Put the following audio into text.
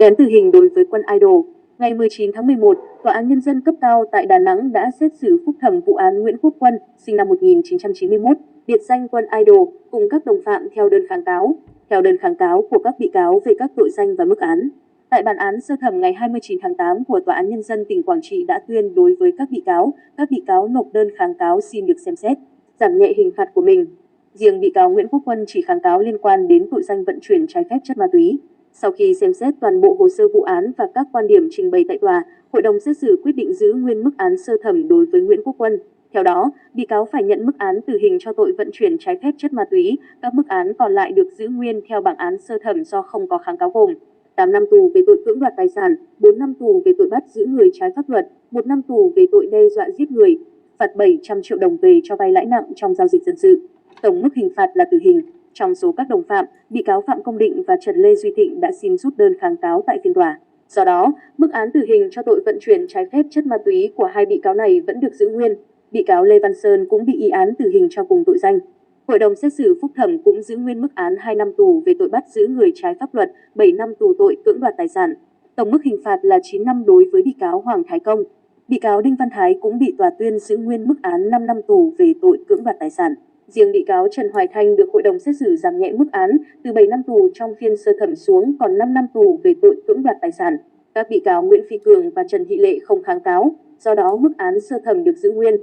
Án tử hình đối với Quân Idol. Ngày 19 tháng 11, Tòa án Nhân dân cấp cao tại Đà Nẵng đã xét xử phúc thẩm vụ án Nguyễn Quốc Quân, sinh năm 1991, biệt danh Quân Idol, cùng các đồng phạm theo đơn kháng cáo. Theo đơn kháng cáo của các bị cáo về các tội danh và mức án. Tại bản án sơ thẩm ngày 29 tháng 8 của Tòa án Nhân dân tỉnh Quảng Trị đã tuyên đối với các bị cáo nộp đơn kháng cáo xin được xem xét, giảm nhẹ hình phạt của mình. Riêng bị cáo Nguyễn Quốc Quân chỉ kháng cáo liên quan đến tội danh vận chuyển trái phép chất ma túy. Sau khi xem xét toàn bộ hồ sơ vụ án và các quan điểm trình bày tại tòa, hội đồng xét xử quyết định giữ nguyên mức án sơ thẩm đối với Nguyễn Quốc Quân. Theo đó, bị cáo phải nhận mức án tử hình cho tội vận chuyển trái phép chất ma túy, các mức án còn lại được giữ nguyên theo bảng án sơ thẩm do không có kháng cáo gồm 8 năm tù về tội cưỡng đoạt tài sản, 4 năm tù về tội bắt giữ người trái pháp luật, 1 năm tù về tội đe dọa giết người, phạt 700 triệu đồng về cho vay lãi nặng trong giao dịch dân sự. Tổng mức hình phạt là tử hình. Trong số các đồng phạm, bị cáo Phạm Công Định và Trần Lê Duy Thịnh đã xin rút đơn kháng cáo tại phiên tòa. Do đó, mức án tử hình cho tội vận chuyển trái phép chất ma túy của hai bị cáo này vẫn được giữ nguyên. Bị cáo Lê Văn Sơn cũng bị y án tử hình cho cùng tội danh. Hội đồng xét xử phúc thẩm cũng giữ nguyên mức án 2 năm tù về tội bắt giữ người trái pháp luật, 7 năm tù tội cưỡng đoạt tài sản. Tổng mức hình phạt là 9 năm đối với bị cáo Hoàng Thái Công. Bị cáo Đinh Văn Thái cũng bị tòa tuyên giữ nguyên mức án 5 năm tù về tội cưỡng đoạt tài sản. Riêng bị cáo Trần Hoài Thanh được hội đồng xét xử giảm nhẹ mức án từ 7 năm tù trong phiên sơ thẩm xuống còn 5 năm tù về tội cưỡng đoạt tài sản. Các bị cáo Nguyễn Phi Cường và Trần Thị Lệ không kháng cáo, do đó mức án sơ thẩm được giữ nguyên.